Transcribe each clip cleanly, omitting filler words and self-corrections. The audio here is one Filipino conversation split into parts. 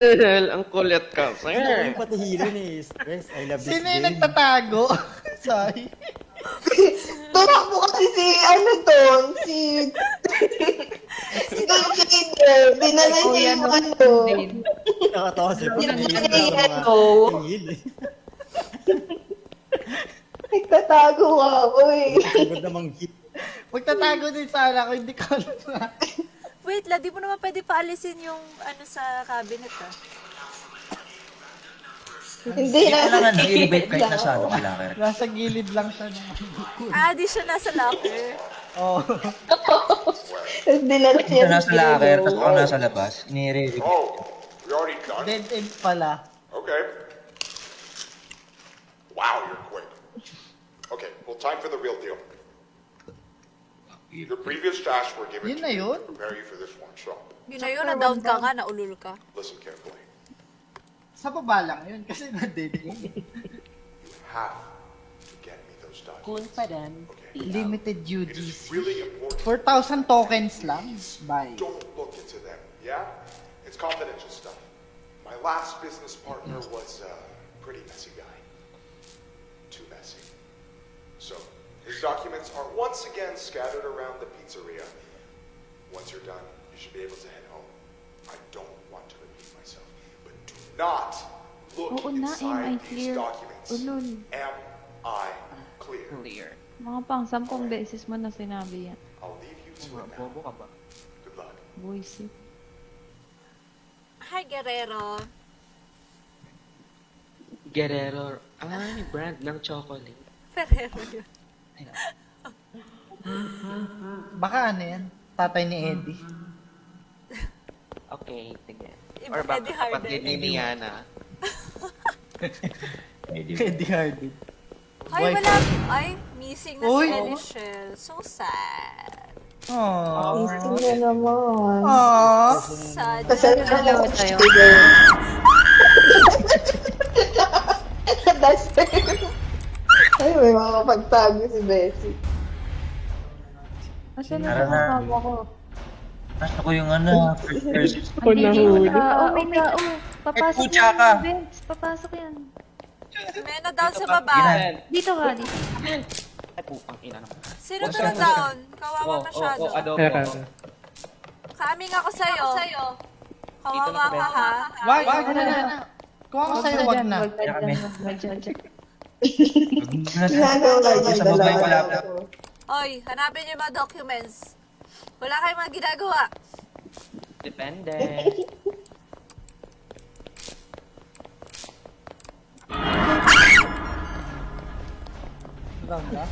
Ang kulit ka, Sino ko sir. yung pati hero ni Stress? I love this Sino yung game. nagtatago? Sorry. Tumakbo kasi si, ano doon, si Jader. Dinala niya yung ano. Nakatawa si Pag. Dinala niya yung ano. Tingin eh. Nagtatago ako eh. Pagod namang hit. Magtatago din sana ako, hindi ko alam na. Wait la, di mo naman pwede paalisin yung ano sa cabinet ah. Hindi na. Kailangan i-rebate kahit nasa ano ka lang. Nasa gilid lang siya ng Ah, di siya nasa locker. Oh. Dinala niya Ito nasa locker, tapos ako nasa labas. Ini-rebate. Oh, we already done? Dead end pala. Okay. Wow, you're quick. Okay, well, time for the real deal. Your previous tasks were given Yun to na you yun? to prepare you for this one, so Yun na yun, na-down ka nga, naulul ka. listen carefully. Sa baba lang yun kasi na-dead end. You have to get me those documents. Confident. Okay. Limited It is UGC. really important. 4,000 tokens lang. Bye. Don't look into them, yeah? It's confidential stuff. My last business partner was a pretty messy guy. Too messy. So, his documents are once again scattered around the pizzeria. Once you're done, you should be able to head home. I don't want to repeat myself, but do not look Oo na, inside am I these clear? documents. Ulol. Am I clear? Clear. Mga pang 10 beses mo na sinabi yan. I'll leave you to it now. Bobo ka ba? Good luck. Buisit. Hi, Guerrero. Guerrero. Ay, brand ng chocolate. Ferrero yun. Baka ano yan? Tatay ni Eddie. Okay, sige. Iba Or baka Eddie Harden. kapatid ni Miana. Eddie Hardy. Ay, Boy. wala. Ay, missing na Uy. si Elishel. So sad. Aww. Isip niya naman. Aww. Sad. Kasal na lang ako si Jader. Duster. Ay, may makapagtago si Bessie. Asan Tara na na. kasama ko? Tapos ako yung ano, first person. Omega, Omega, oh. Papasok putya yan, ka. Vince. Papasok yan. Mena down sa baba. Dito ka, dito. Ay, pupang ina naman. Sino to na down? Kawawa masyado. Adobo. Kaming ako sa'yo. Kawawa ka ha. Wag na. Kung ako sa'yo, wag na. Wag na dyan, wag na dyan. Ginagawa niya Sa baba yung dalawa. laptop. Oy, hanapin niyo yung mga documents. Wala kayong mga ginagawa. Depende. Wag na.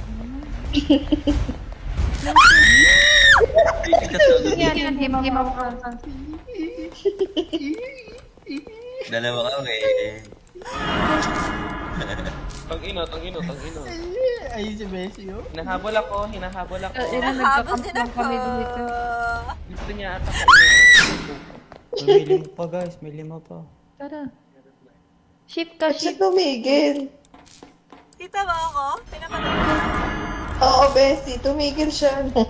Yan, hindi mo Dalawa ka eh. Tang-ino. Ay, si Bessie, oh. Hinahabol ako. Nahabol din Nagkakapang ako. kami dito. Gusto niya ata kainin. May lima pa guys, may lima pa. Tara. Shift ka, Ba't siya shift. tumigil? Kita ba ako? Pinapanood ko. Oo, Bessie, tumigil siya. No?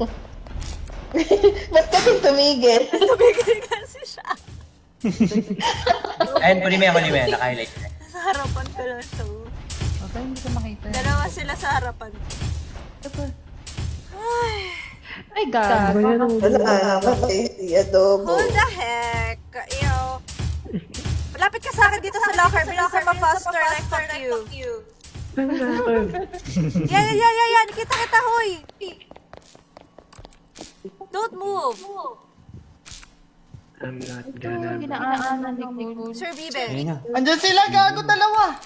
Ba't kasi tumigil? Tumigil kasi siya. Ayun, kunin mo yan, naka-highlight. Sa harapan ko lang to. Okay, hindi ko makita. Dalawa sila sa harapan. Ito pa. Ay, Ay, gago. Wala naman, Bessie, adobo. who the heck? Ew. Malapit ka sa akin dito sa locker. Bilisan mo faster. Like, fuck you. Yeah. Nakita kita, hoy. Don't move. Ginaanan ni Nicole. Sir Ayun Bibe. na. Andyan sila, gago dalawa.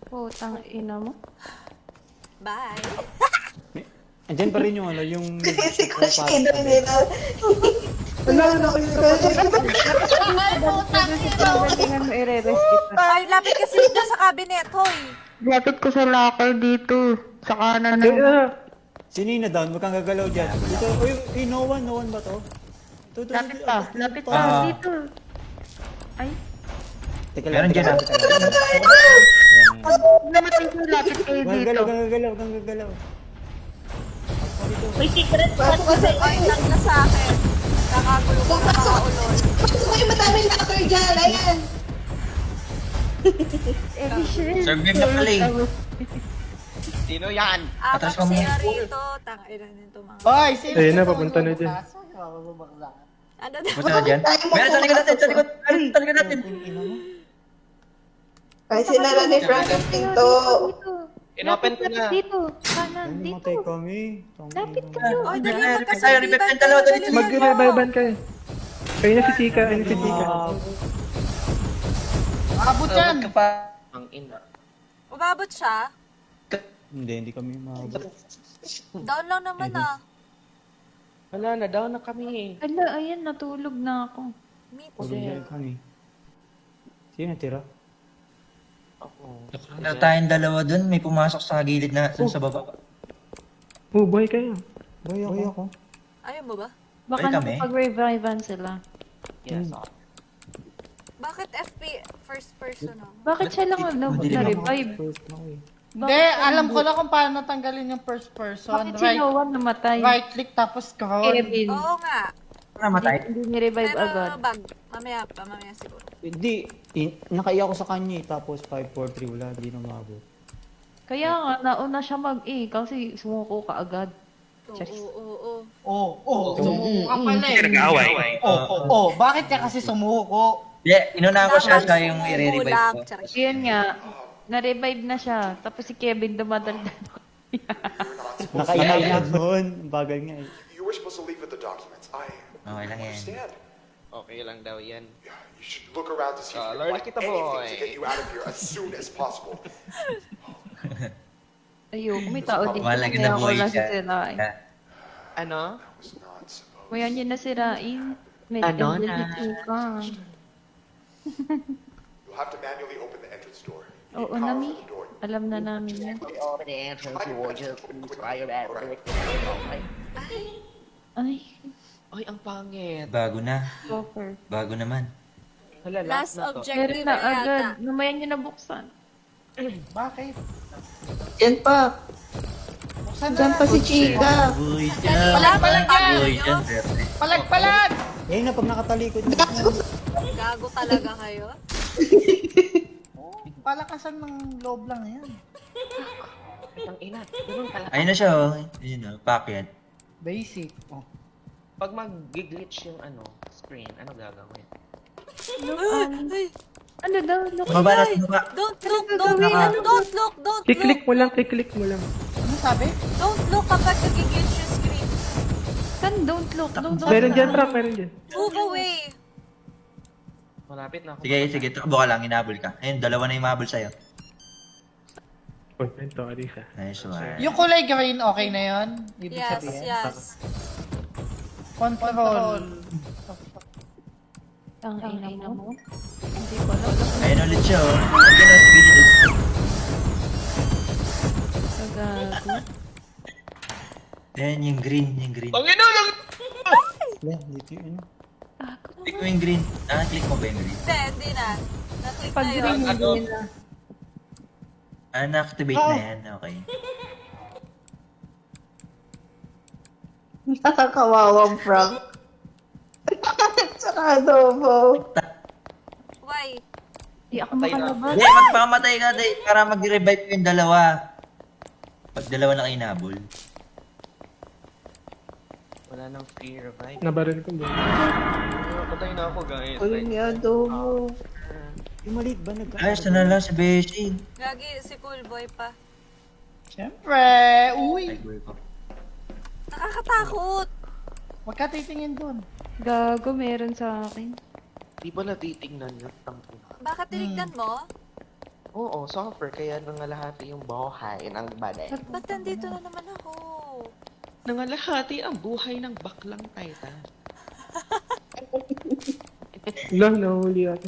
Putang ina mo. Bye. Andyan pa rin yung ano, yung... Si Crush Kid nila. Ano, si Crush Tingnan mo, i-rest kita. Ay, lapit kasi dito sa cabinet, hoy. Lapit ko sa locker dito. Sa kanan ng... Sino yung na-down? Huwag kang gagalaw dyan. Ito, uy, no one ba to? Ito, Lapit pa, lapit pa. Ah. Dito. Ay, Teka Meron lang, dyan ah. namatay ko, lapit kayo Huwag dito. kang gagalaw. Ay, lang na sa akin. Nakakagulo ko na tao, lol. Pasok mo yung madaming locker dyan. Ayan. Survive na pala eh. Sino yan? Atras ka Apat mo. sila rito. Tangina nito mga... Hoy, sino? Ayun na, papunta na dyan. Ano Punta na dyan. Meron sa likod natin, sa likod. Meron sa likod natin. Ay, sinara ni Frank ang pinto. Inopen ko na. Dito, kanan, Ay, dito. namatay kami. Lapit kayo. Oy, dali, Tayo, magkasabitan revive yung dalawa, dali, kayo. Mag-revivan kayo. Ayun na si Chika, ayun na si Chika. Abot yan. Ka pa. Ang ina. Umabot siya. Hindi kami maabot. Down lang naman ah. Wala na, down na kami. Ala, ayan, natulog na ako. Meet. Pagod kami. Sino tira? Ako. Wala tayong dalawa dun, may pumasok sa gilid na dun sa baba. Oh, buhay kayo. Boy ako. Ayaw mo ba? Baka Ay, kami? nakapag-revivan sila. Yes. Bakit FP first person ah? Bakit siya lang na-revive? First na ako eh. Hindi, alam ko lang kung paano tanggalin yung first person. Bakit si Noah namatay? Right click tapos scroll. Kevin, Oo nga. Namatay. hindi ni-revive Pero agad. mamaya pa, mamaya siguro. Hindi, nakaiyak ko sa kanya eh. Tapos 5, 4, 3, wala, di na maabot. Kaya nga, nauna siya kasi sumuko ka agad. Oo. Sumuko ka pala eh. Bakit ka kasi sumuko? Yeah, inunahan ko siya yung i-revive ko. Yun nga, na-revive na siya. Tapos si Kevin dumadaldal. Nakaiyak na doon. Bagal nga eh. You were supposed to leave with the documents. I Okay lang yan. understand. Okay lang daw yan. Yeah, you should look around to see if you Lord, can find kita, anything boy. to get you out of here as soon as possible. Ayun, may tao dito. Wala ka na Kaya ako buhay lang siya. sisirain. Ano? That was not supposed. Kaya niya nasirain. May Ano tao na? dito ka. You'll have to manually open the entrance door. You need Oo, power Nami. for the door. Alam na namin yan. Ay, Ay, ang pangit. Bago na. offer. Bago naman. Hala, Last na to. objective Meron na na agad. yata. Namaya niyo nabuksan. Bakit? Yan pa. Diyan pa si Chika. Boy Palag Boy kayo. dyan, berte. Palag! Ayun na, pag nakatalikod na. Gago talaga kayo. Palakasan ng loob lang yan. Ang ina. Ganun pala. Ayun na siya oh. Ayun na, packet. Basic. Oh. Pag mag-glitch yung screen, ano gagawin? Ay, Ano daw? Look. Baba na, baba. don't look. Kiklik mo lang, kiklik mo lang. Ano sabi? Don't look kapag nag-glitch yung screen. Saan? Don't look. Don't look. Meron dyan, Frank, meron dyan. Move away. Malapit na ako. Sige, takbo ka lang, inabol ka. Ayun, dalawa na yung mabol sa'yo. Oh, ito, Alisa. Nice one. Yung kulay green, okay na yun? Ibig Yes, sabihin? yes. Control. Ang ina mo. Hindi ko alam. Ayun ulit siya oh. Ayun na, sige dito. Kagago. Ayun, yung green. Pangino lang! Wala, dito yung ano. Click mo yung green. Click mo ba yung green? Hindi na. Na-click Pag na yun. green, hindi na. Na-activate na yan, okay. Nakakawawang Frank. Tsaka adobo. Why? Hindi ako makalabas. Hindi, magpakamatay ka day para mag-revive yung dalawa. Pag dalawa na kayo nabol. Wala nang free revive. Nabaril ko ba? Patay na ako, guys. Uy, may adobo. Yung maliit ba nag- Ayos na lang si Beshi. Gagi, si Cool Boy pa. Siyempre. Uy. Ay, boy ko. Nakakatakot. Huwag ka titingin dun. Gago, meron sa akin. Di ba natitingnan yun? Tangko. Bakit tinignan mo? Oo, software. Kaya nangalahati yung buhay ng baday. Ba't nandito na naman ako? Nangalahati ang buhay ng baklang Titan. Wala, nahuli ako.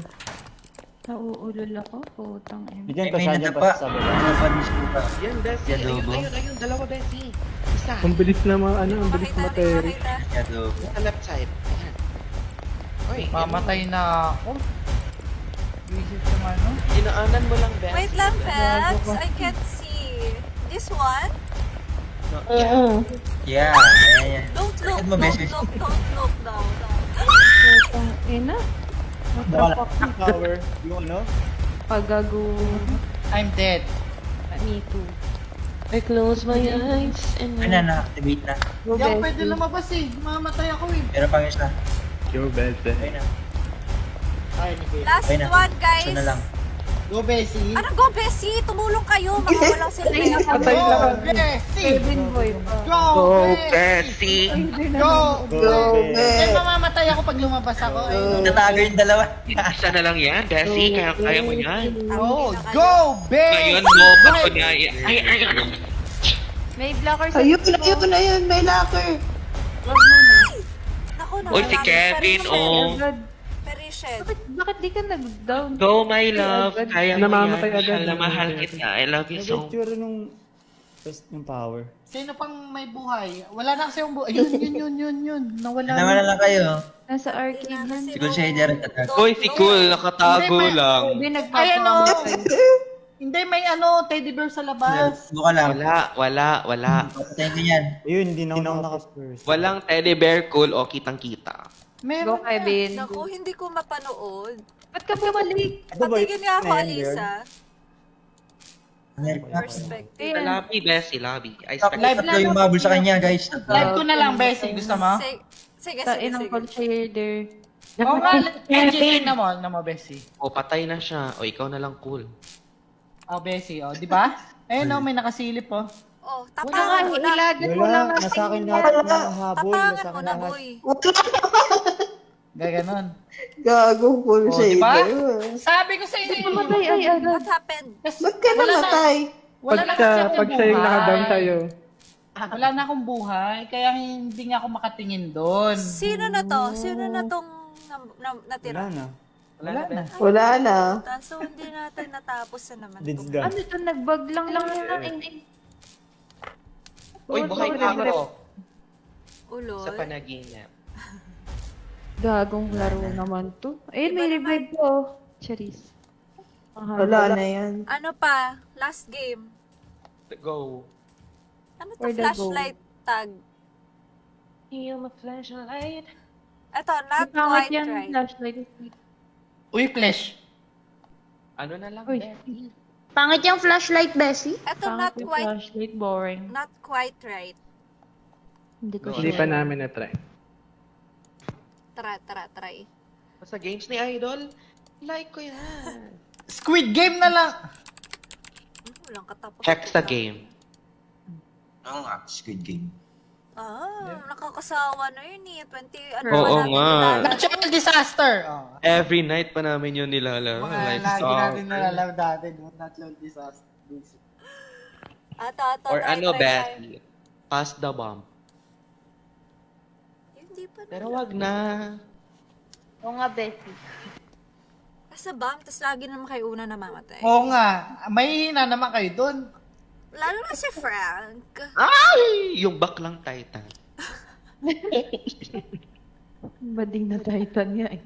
Nauulol ako. Putang ina. Diyan Ay, pa may siya, dyan nadapa. pa sa baba. Napanis ko pa. Yan, Bessie. Yan, Lobo. Ayun. Dalawa, Bessie. Isa. Ang bilis na mga ang bilis Makita, materi. makita. Yato. Sa left side. Ayan. Oy, Mamatay na ako. Visit yung ano. Dinaanan mo lang, Bessie. Wait lang, Pex. I can't see. This one? Oo. Yeah, ayan yan. Don't look, Sakit mo, don't Bessie. look daw. Putang ina. What the Wala. fuck? Power. Yung ano? Pagago. I'm dead. Me too. I close my eyes and Ay na, na-activate na. Go, Hindi ako Bessie. pwede lumabas eh. Mamatay ako eh. Pero pang isa. Yo, best. Ay na. Ay, nagay. Last Ay na. one, guys. Isa na lang. Go, Bessie. Ano, go, Bessie! Tumulong kayo, mga walang silbi. Patay Go, lang. Bessie! Kevin boy pa. Go, Bessie! Go, Go, Eh, Bes. mamamatay ako pag lumabas ako. Eh. Natago yung dalawa. Isa na lang yan, Desi. Kaya mo yan. Oh, go, Bessie! Ngayon mo, ba't ko niya ay, May blocker sa Ayun, ayun, may locker. Wag mo na. Naku, Uy, si Kevin, oh. Agad. Perished. Bakit di ka nag-down? Go, my love. Kaya mo Namamatay yan. agad. Mahal na mahal kita. I love you so much. Nag-itsura nung best ng power. Sino pang may buhay? Wala na kasi yung buhay. Yun. Nawala Naman na lang kayo. Nasa arcade na. Siguro siya yung direct attack. Uy, si Cool. Nakatago Hindi, lang. Hindi Ay, ano? nagpapamatay. Hindi, may teddy bear sa labas. Buka lang. Wala. Papatayin ko yan. Ayun, hindi na ako naka-first. Walang teddy bear Cool o kitang-kita. Go, Meron na. Kevin. Naku, hindi ko mapanood. Ba't ka bumalik? Ano ba Patigin nga ako, yun, Alisa. Meron na. Perspective. Ayan. Lobby, Bessie, lobby. I Top expect live ko yung mabul sa kanya, guys. Live ko na lang, Bessie. Gusto mo? Sige, Sa sige, inang sige. call shader. Oo nga, Bessie na mo, Bessie. O, patay na siya. O, ikaw na lang Cool. Oh, Bessie, oh, di ba? Ayun, oh, may nakasilip, oh. Oh, Wala tapangan nga, mo na. ilagan mo lang Wala, nasa akin lahat ng habol. Tapangan Nasa mo akin na, lahat. boy. Gaganon. Gago, full Oh, di ba? shader. Sabi ko sa inyo, Namatay ay agad. What happened? Ba't ka namatay? Wala na kasi akong Pag siya yung nakadown buhay. sa'yo. Wala na akong buhay, kaya hindi nga ako makatingin doon. Sino na to? Sino na tong natira? Wala na. Wala na. Wala na. So, hindi natin natapos na naman Dead's to. done. Ano to? Nag-bug lang yun ang Uy, buhay ka ako. Ulol. Sa panaginip. Gagong laro naman to. Eh, may revive ko. Charis. Wala na yan. Ano pa? Last game. Go. Ano to? For the Flashlight tag. Heal my flashlight. Eto, not Pangit quite yan, right. flashlight. Uy, Flash. Ano na lang, Uy, Bessie? pangit yung flashlight, Bessie. Eto, Pangit yung flashlight, boring. not quite right. Hindi ko Hindi sure. pa namin na-try. Try. Sa games ni Idol, like ko yan. Squid Game na lang. Walang katapos. Check sa game. Oo nga, Squid Game. Nakakasawa na yun eh. 20, ano Oo pa namin nga. nilalaro. Natural disaster. Oh. Every night pa namin yun nilalaro. Mga Like, lagi soccer. natin nalalaro dati. Natural disaster. Ato, Or try, ano, try. Bessie? Pass the bomb. Hindi pa Pero wag na. Oo nga, Bessie. Sa bomb, tapos lagi naman kayo una namamatay. Oo nga. May hina naman kayo doon. Lalo na si Frank. Ay! Yung baklang Titan. Bading na Titan niya eh.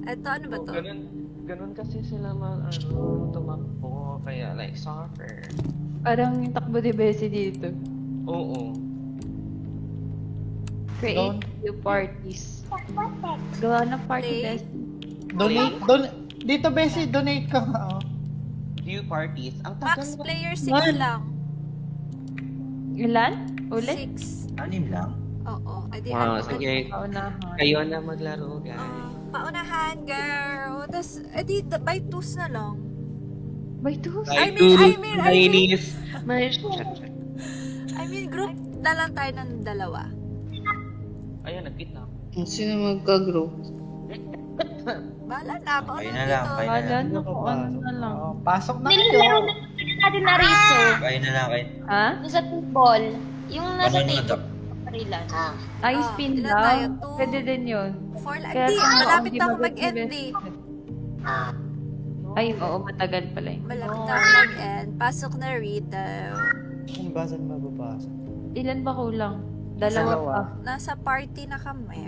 Eto, ano ba to? Ganun kasi sila tumakbo. Kaya like soccer. Parang yung takbo ni Bessie dito. Oo. Create new parties. Gawa ng party, Play. Bessie. Dito, Bessie, donate ka. Oh. View parties. Ang Max tagal ba? player 6 lang. Ilan? Uli? 6. Anim lang. Oo. Edi, Wow, ano, sige. Paunahan. Kayo na maglaro, guys. paunahan, girl. Tapos, edi, by 2s na lang. By two? I mean- Chinese. I mean, group na lang tayo ng dalawa. Ayun, nag-fit na. Sino magka-group? Bahala na, Kayo paunahan na lang, dito. kayo na Wala lang. na kung ano na lang. Oh, pasok na Nilalaro kayo. natin na Rizzo. Kayo na lang, kayo. Ha? Sa football, yung nasa Paano na table, to? parilan. Ay, Ah, spin ilan lang. tayo? Two. Pwede din yun. 4 lang. Kaya Hindi, kung malapit hindi na ako mag- mag-end eh. Ay, oo, matagal pala yun. Malapit na ako mag-end. Pasok na Rito. Kung basan mababasa. Ilan ba kulang? Dalawa pa. Nasa party na kami.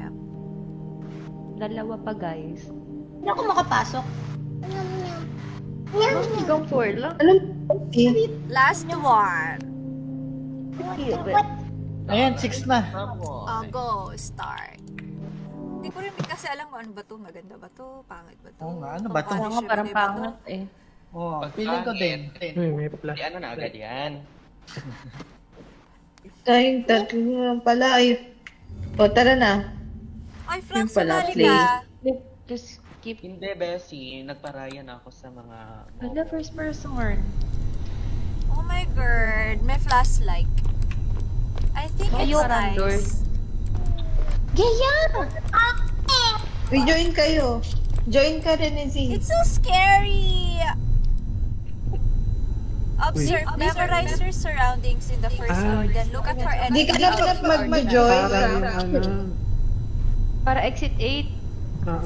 Dalawa pa, guys. Hindi ako makapasok. Hanggang 4 lang. Last one. Ayan, 6 na. Go, start. Hindi ko rin kasi alam kung ano ba to, maganda ba to, pangit ba to. Oo nga, ano ba to? Kaya nga parang pangat eh. Oh, feeling ko din. May plus. Ano na agad yan? Tayong tatlo lang pala. Ay. O, tara na. Ay, Frank, Yung pala, sumali play. ka. Just keep... Hindi, Bessie. Nagparayan ako sa mga... Wala, first person. Oh my god, may flashlight. I think it's Ayun, Andor. nice. Uy, join kayo. Join ka rin, Izzy. It's so scary! Observe, memorize your surroundings in the first floor, then look at her Hindi enemy. ka dapat mag-join. Parang yung ano. Para exit 8. Oo.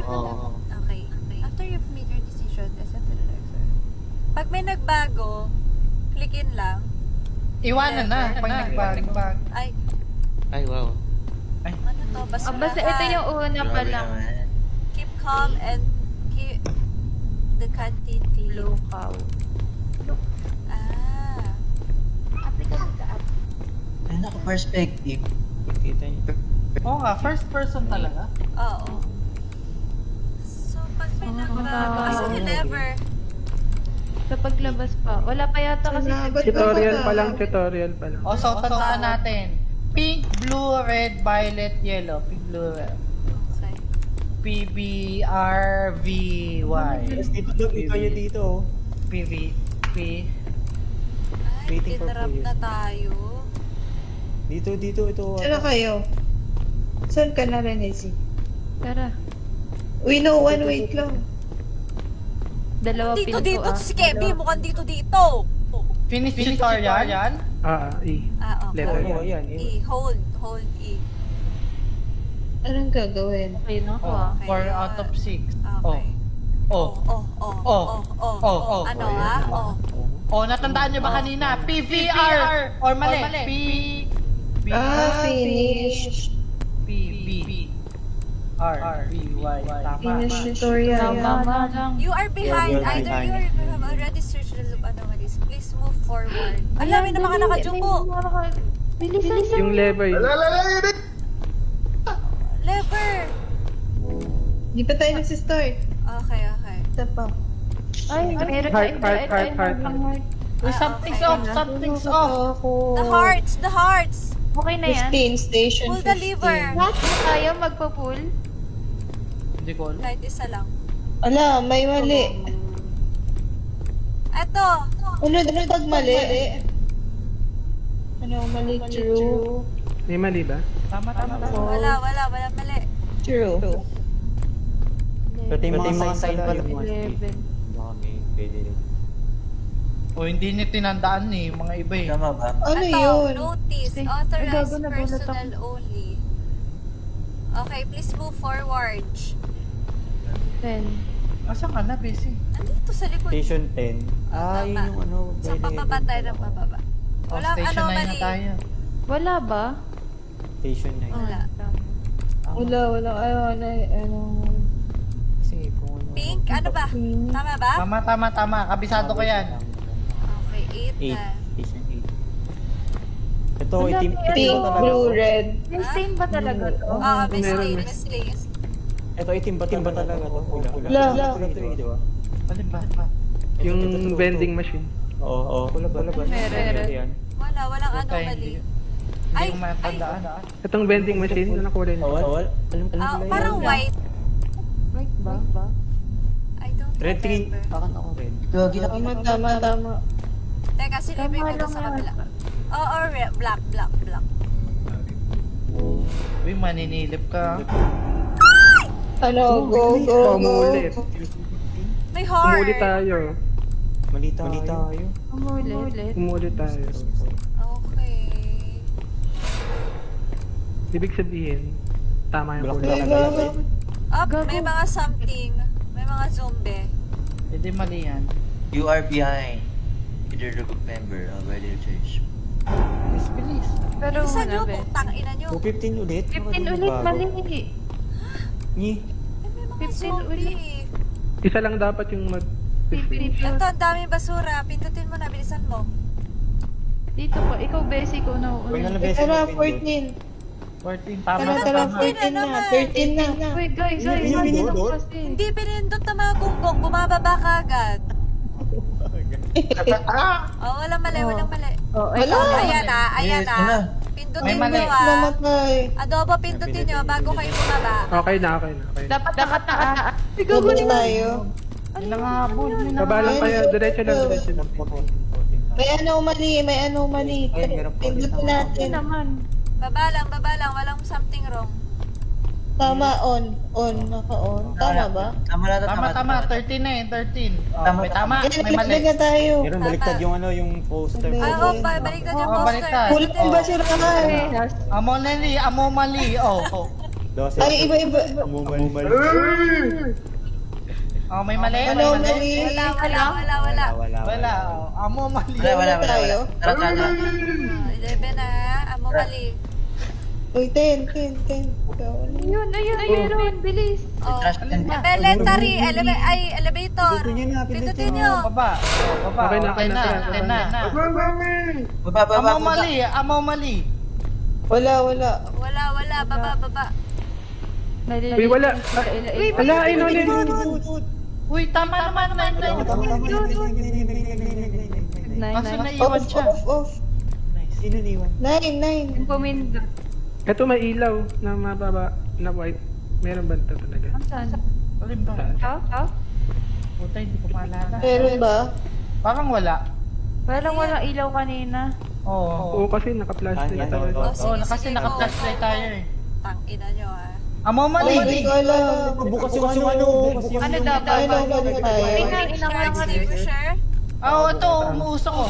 Oo. Okay. After you've made your decision, set the relaxer. Pag may nagbago, clickin lang. Iwanan na pag nagbago. Ay, Ay, wow. ano to? Basurahan. Basta ito yung una pa Grabe lang. naman. Keep calm and keep the canteen clean. Lokaw. Ah. Ano ako perspective? Kita niyo. Oo nga, first person talaga. Oo. So, pag may nagbago, kasi never. Sa paglabas pa. Wala pa yata kasi. Tutorial pa lang, tutorial pa lang. O, so tandaan natin. Pink, blue, red, violet, yellow. Pink, blue, red. Okay. PBRVY. Dito, kayo dito. PV. P. Ay, Waiting for tinrap players. na tayo. Dito, ito. Tara kayo. Saan ka na rin, Izzy? Tara. Uy, no one, wait lang. Dalawa pinto Dito, ah. si Kevin, mukhang dito. Finish tutorial. E. Ah, okay. Letter Oo, yan. E, hold E. Anong gagawin? Okay na ako Oh, ah. 4 out of 6. Okay. Oh. Ano ah? Oh. Oh, natandaan nyo ba kanina? PVR! Or mali? P. Finish. R. V-Y. Tama. Finish tutorial. Tama lang. You are behind. Yeah, we are Either behind. you or you have already searched the loop anomalies. Please move forward. Alam, may na mga nakajumbo. Bilisan. Yung lever yun. Lever. Di pa tayo nagsistart. Okay. Isa pa. Ay, meron Heart. Uy, something's off. Something's off. The hearts. Okay na yan. 15, station Pull the lever. 15. Lahat na tayo magpa-pull. Hindi ko alam. Kahit isa lang. Ala, may mali. Eto. Ano pag mali? Ano mali? True. May mali ba? Tama. Wala mali. True. Pati yung mga sign pala. 11. Baka may pwede rin. O, hindi niyo tinandaan eh. Mga iba eh. Tama ba? Ano Eto, yun? notice. Ay, Authorized gago, nagulat ako. personnel only. Okay, please move forward. 10. Asan ka na, busy? Nandito sa likod. Station 10. Ah, yun Tama. yung ano. Sa pababa tayo ng pababa. Walang Station 9 na anomaly. tayo. Wala ba? Station 9. Wala. Wala. Ano. Kasi kung ano. Pink, ano ba? Tama ba? Tama. Kabisado ko yan. Okay, 8 8. na. Station 8. Ito, Wala, itim. may Pink, talaga. blue, red. May stain ba talaga to? Oo, Miss Meron Lane, na. Miss Lane. Ito, itim ba talaga to? Wala. Pula to eh, di ba? Alin ba? Yung vending machine. Oo. Pula ba? Meron. Yan. Walang Okay, anomaly. Hindi Ay, ko matandaan. Itong vending machine na nakulay niyo. Bawal? Alam parang white. Right ba? I don't Red green. remember. Akan ako red. Gagi na. Tama. Teka, silipin ko doon sa kabila. Oo, black. Uy, maninilip ka. Ano, go. Umulit. May heart. Umulit tayo. Mali tayo. Umulit. Umulit tayo. Okay. Ibig sabihin, tama yung Block kulay. talaga. Up, may mga something. May mga zombie. Hindi mali yan. You are behind. Either the group member or by the church. Bilis. Pero Isa muna, nyo, be. putang ina nyo. 15 ulit? 15 ulit, mali. Ni. May mga 15 zombie. Isa lang dapat yung Pipip. Ito, ang daming basura. Pindutin mo na, bilisan mo. Dito pa. Ikaw, Bessie, ikaw na Huwag na uuna. labes. Tara, 14. 14, Tara, tama, tara, tama. 14 na, 13 na. Wait, guys, guys. Yung Hindi pinindot? ko kasi. Hindi pinindot na mga gonggong, bumababa ka agad. Oh, walang mali, walang mali. Oh, Wala. Ayan Yes, na. ano? Pindutin May mali. nyo ah. Namatay. Adobo, pindutin nyo bago kayo bumaba. Okay na. Dapat nakataas. Gabot tayo. May nangahabol, may Baba lang kayo. Diretso lang. May anomaly, may anomaly. Pindutin natin. Ano naman? Baba lang, walang something wrong. Tama, on, naka-on. Tama ba? Tama na to, Tama, 13 na eh, 13. Oh, Tama, may tama, Yan, may mali. naglag na tayo. Meron baliktad yung ano, yung poster. Ah, oh, baliktad yung Oh, poster. baliktad. Kulang ba si Ramal? Amomali, oh. 12. Ay, iba-iba. Amumal. Oh, may mali, may mali. Anomaly. Wala. Wala, oh. Amomali. Wala. tayo? Tara. 11 na, amo mali. Uy, 10. Ayun, bilis. Oh, Trash can. elementary, elevator. Pindutin nyo na, Pindutin pindutin nyo. Baba, baba. Okay na, Okay na, okay na, okay na. Baba. Amomali. Wala. Wala, baba. Uy, wala. Wala, inulit. Uy, tama naman, 9. Kaso naiwan siya. Off. Sino niwan? 9. Yung pumindot. Ito may ilaw na mababa na white. Meron ba ito talaga? Saan? Alin ba? Ha? Puta, hindi ko maalala. Meron ba? Parang wala. Walang ilaw kanina. Oo. Oo, kasi naka-flashlight Ah, yan, talaga. Oh, Oo, sige, kasi sige, naka-flashlight go. tayo eh. Tangina nyo ah. Amomali. Hindi ko alam. Bukas yung ano. Ano dapat? Anomaly tayo. Fire extinguisher? Oo, ito, umuusok ko.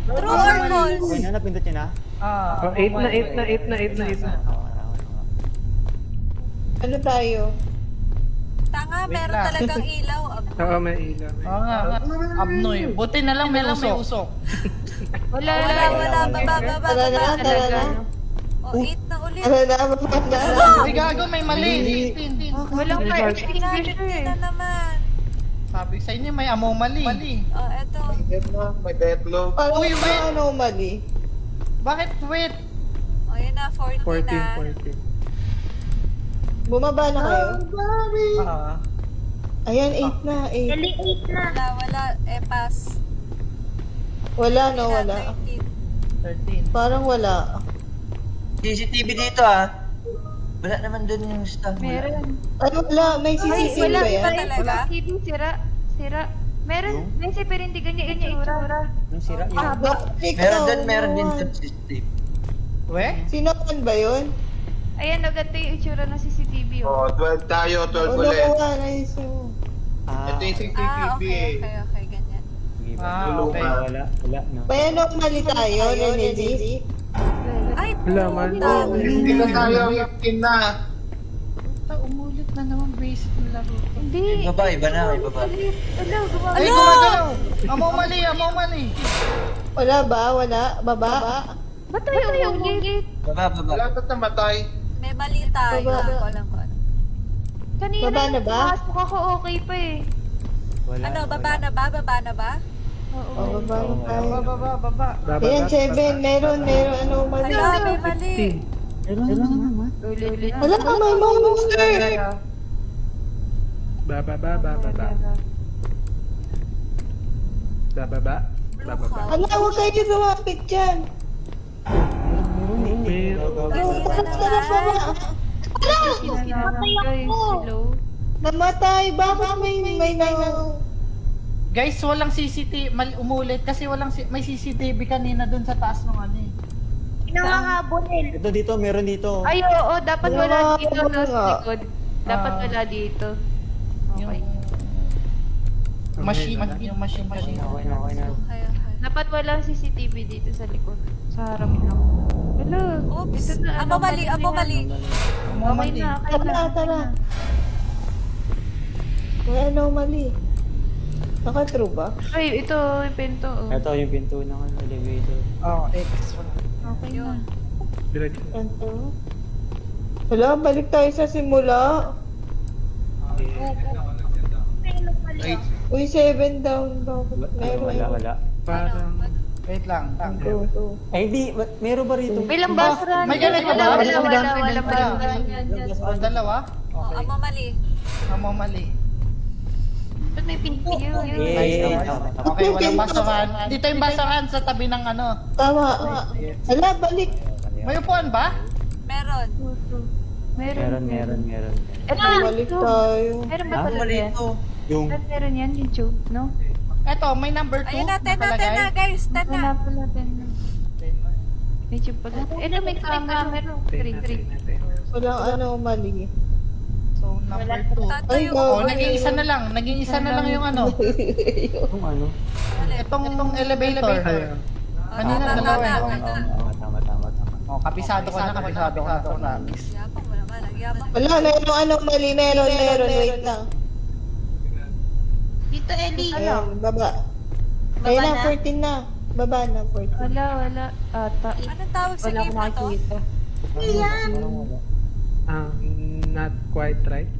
True or false? Uy, napindot nyo na? Ah, Oh, 8 na. Ano tayo? Tanga, Wait meron lang. talagang ilaw. Oo, may ilaw. Oo nga. Abnoy. Buti na lang may usok. Wala. Baba. Tara na. O, 8 na ulit. Ano na, mapanda. Uy, gago, may mali. 18. Walang fire extinguisher Pinagin na eh. naman. Sabi sa inyo, may amomali. O, eto. Parang Uy, wait. anomaly. Bakit wait? O, yun na, 14 na. 14. Bumaba na kayo? Ah. Ayan, 8 na. 8. Wala. Pass. Wala, no, wala. 13. 13. Parang wala. CCTV dito ah. Wala naman dun yung stuff. Meron. Ay, wala. May CCTV Wala ba yan? talaga? TV, sira. Meron. Kasi pero hindi ganyan itsura. Yung sira yun. Meron din dun CCTV. We? Sinokan ba yun? Ayan, ganito yung itsura ng CCTV. Oh. 12 tayo, 12 Wala ko nga, nice. Ah, Okay, ganyan. Okay. Wala. No. May anomaly tayo, Nenedy. Ay, Wala man. Hindi na tayo, 15 na. Puta, umulit na naman basic na laro. Hindi. Iba na. Wala, gumagawa. Ay, gumagalaw! Amomali! Wala ba? Wala? Baba? Ba't tayo ulit? Baba. ba't namatay? may mali tayo. Baba. Alam ko. Kanina Baba na ba? Pasok ako okay pa eh. Wala. Ano, baba na ba? Oo. O, baba na tayo. Baba. Ayan, 7. Meron anomaly. Hala, may mali. Meron naman. Ulit. Wala ka, may monster! Bababa. Ala, huwag kayo lumapit dyan. Guys, hello. Namatay, bakit may Guys, walang CCTV, umulit kasi may CCTV kanina dun sa taas ng ano eh. Ito dito, meron dito. Ay, oo, dapat wala dito Wala. sa likod. Dapat wala dito. Okay. Yung machine. Okay na. Okay. Dapat walang CCTV dito sa likod. Sa harap lang. Hello. Oops. Ito na, Amo mali. Okay na, Tara. May anomaly. Naka-true ba? Ay, ito yung pinto. Oh. Ito yung pinto ng elevator. Oh, X. Okay na. Diretso. Ito. Wala, balik tayo sa simula. Uy, 7 down. Meron. Wala. Parang Wait lang. Go. Ay, hindi. Meron ba rito? Ilang basura? May ganito ba? Wala. Dalawa? Oh, Okay. amo mali. Amo mali. Ba't may pinto yun? Eh, Okay, walang basurahan. Dito yung basurahan sa tabi ng ano. Tama. Hala, balik. May upuan ba? Meron. Meron. Ito, Balik tayo. meron ba Ang talaga mali yan? ito. yung... Meron yan, YouTube, no? Eto, may number 2. Ayun na, 10 na, guys. 10 na. Hanapin natin. YouTube pala. Ito, may camera. 3. Walang mali. So, number 2. Tato Ay, yung... Oh, naging isa na lang. Naging isa na lang yung ano. Yung ano? Itong elevator. Kanina Tama, dalawa eh. tama. Tama. Oh, kapisado ko na. Yabang, wala ka. Nagyabang. Wala, merong mali. Meron. Wait lang. Dito, Ellie. Ayan, baba. Ayun na, 14 na. Baba na, 14. Wala. Ata. Anong tawag sa Wala game akong na to? makikita. Not quite right.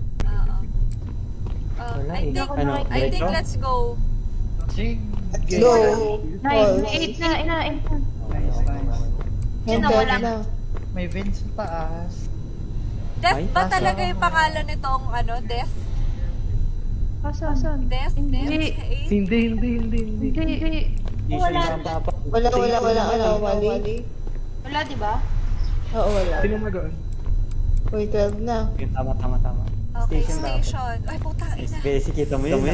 Wala I eh. think, Ano, I think diretso? let's go. Sige. Go. 9 na. Nice. Handa na. May vents sa taas. Def Ay, ba talaga yung pangalan nitong ano? Def? Asan? Def? Hindi. Hindi. Wala. Wala, mali. Wala, di ba? Oo, wala. Sino magaon? Uy, 12 na. Yung tama. Okay, Station dapat. station. Ay, putang ina. Basic, kita mo yun.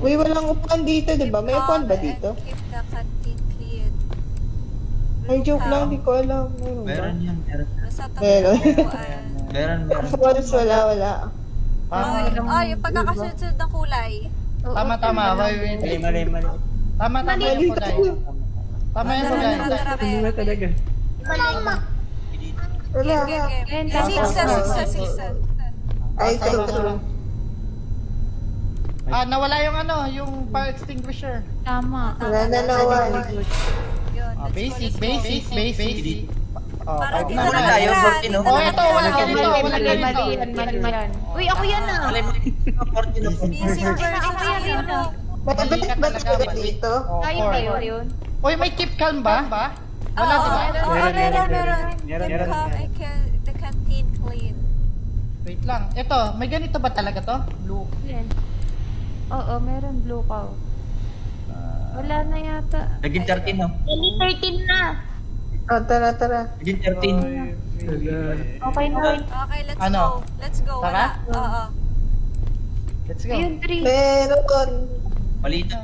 Uy, walang upuan dito, di ba? May upuan ba dito? Keep the canteen clean. Ay, joke lang, di ko alam. Meron ba? Meron yan, meron. Nasa tabi Meron. ng upuan. Meron. False, wala. Yung pagkakasunod-sunod ng kulay. Tama. Wait. Mali. Tama yung kulay. Tama yung kulay. Ano ba talaga? Wala. Game. Sisa. Ay, true. Nawala yung ano, yung fire extinguisher. Tama. Wala na nawan. Yun, Basic. Oh, Para di na na Wala tayo, 14, no? Oh, ito, wala ganito. Mali yan. Uy, ako yan na. Alay mo, 14 ako. Busy version ng ano. Bakit ba talaga dito? Oh, Tayo 4. ba yun? Uy, may keep calm ba? Wala, di ba? Meron. Meron. The canteen clean. Wait lang. Ito, may ganito ba talaga to? Blue. Yan. Oo, meron blue cow. Wala na yata. Naging 13, no? Ellie, 13 na. Oh, tara. Naging 13. Okay na. Okay, let's Ano? go. Let's go. Tara? Wala. Oo. Let's go. Ayun, 3. Meron. Mali ito.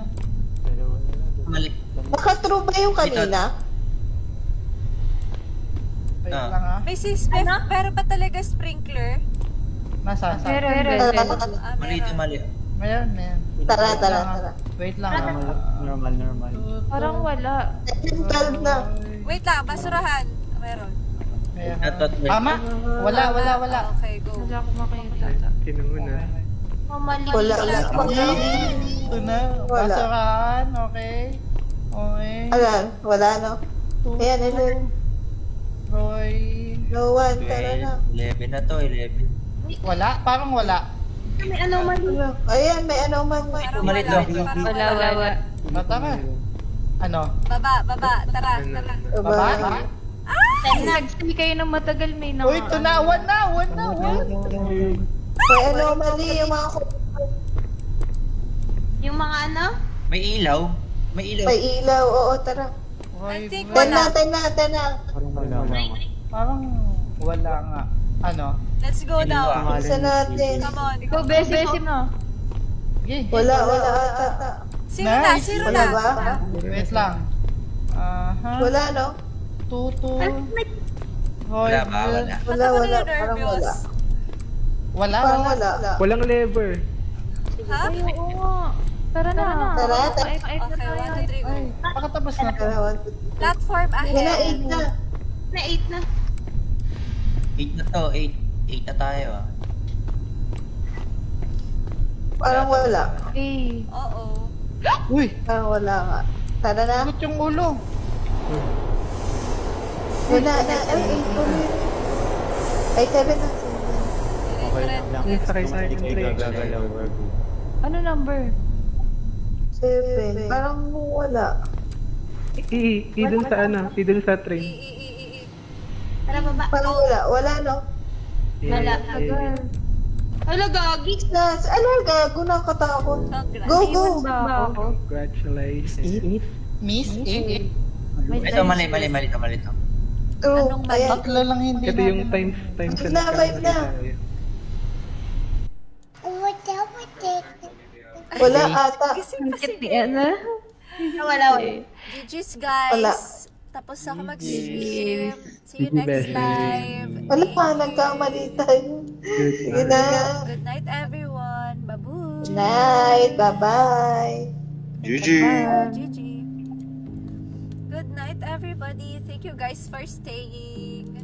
Mali. Naka-true ba yung kanina? Wait lang ah. May sisbef, pero ba talaga sprinkler? Nasa? Meron. Mali ito, mali. Meron. Tara. Wait lang. Normal. Parang wala. 12 na. Wait lang, basurahan. Meron. Tama? Wala. Okay, go. Wala akong makikita. Sino muna? Mamali. Wala. Ito na. Wala. Basurahan. Okay. Wala, no? Ayan. Roy. No one, tara na. 11 na to, 11. Wala? Parang wala. May anomaly. Ayan, may ano man. Parang Mali to. parang Wala. Tama. Ano? Baba. Tara. Baba? Nag-stay kayo ng matagal, may na. Uy, ito na. One na. May ano mali yung mga Yung mga ano? May ilaw. May ilaw. may ilaw. Oo, tara. I think 10 wala. na. Parang wala nga. Ano? Let's go now. Isa natin. Come on. Ikaw, besim no? Okay. Wala ata. Zero Wala na. ba? Wait lang. Wala, no? Tutu. Wala ba? Wala. Wala. Parang wala. Wala? Parang wala. Walang lever. Ha? Ay, oo nga. Tara na. Tara. Okay, 1, 2, 3, go. Pakatapos na to. Tara, 1, 2, 3. Platform May na ahead. 8 na. Na 8 na. 8 na to, 8 na tayo ah. Parang wala. Okay. Oo. Uy! Parang wala nga. Tara na. Ikot yung ulo. Wala na. Ay, 8 ulit. Ay, 7 na. Sakay sa akin ng train. Ano number? 7. Parang wala. Dun sa ano, dun sa train. Tara, baba. Parang wala no? Wala. Hala, gagi. Ano gago, nakatakot. Go, go. Ba ako? Congratulations. Miss, Ito, mali to. True. Anong mali? Ayan. tatlo lang hindi Ito yung times Vibe na, vibe na. Wala ata. Gising. Ano? Wala. GG's guys. Wala. Tapos ako mag-stream. See you next live. Wala pa, nagkamali tayo. Sige na. Good night everyone. Babu. Good night. Bye-bye. GG. GG. Good night everybody. Thank you guys for staying.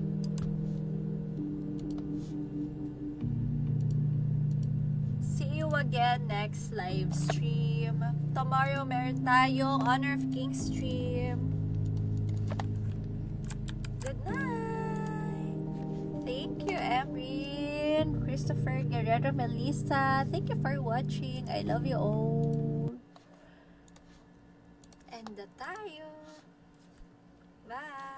See you again next live stream. Tomorrow meron tayong Honor of Kings stream. Good night. Thank you, Erin, Christopher, Guerrero, Melissa. Thank you for watching. I love you all. And tayo. Bye.